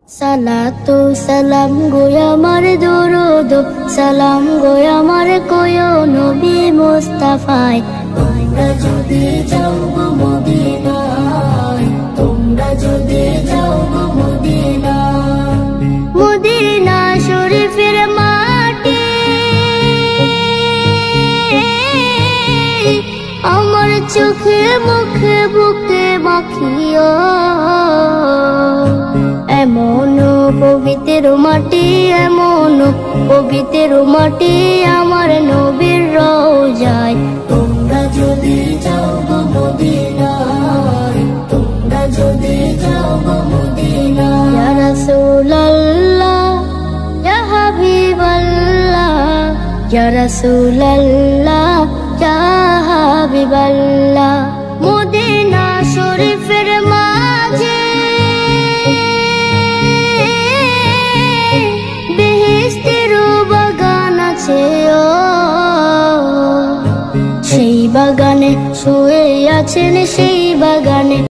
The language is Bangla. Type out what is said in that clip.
সালাতু সালাম গো আমার দরুদ সালাম গো আমার কোয় নবী মুস্তাফায়। তোমরা যদি যাও গো মদিনায়, তোমরা যদি যাও গো মদিনায়, মদিনা শরীফের মাটি আমার চোখে মুখে বুকে মাখিও। এমন পবিত্র মাটি, এমন পবিত্র মাটি আমার নবীর রওজায়। তোমরা যদি যাও গো মদিনায়, তোমরা যদি যাও গো মদিনায়। ইয়া রাসূলুল্লাহ ইয়া হাবিবাল্লাহ, ইয়া রাসূলুল্লাহ ইয়া হাবিবাল্লাহ। মদিনা শরীফের মাঝে সেই বাগানে শুয়ে আছেন, সেই বাগানে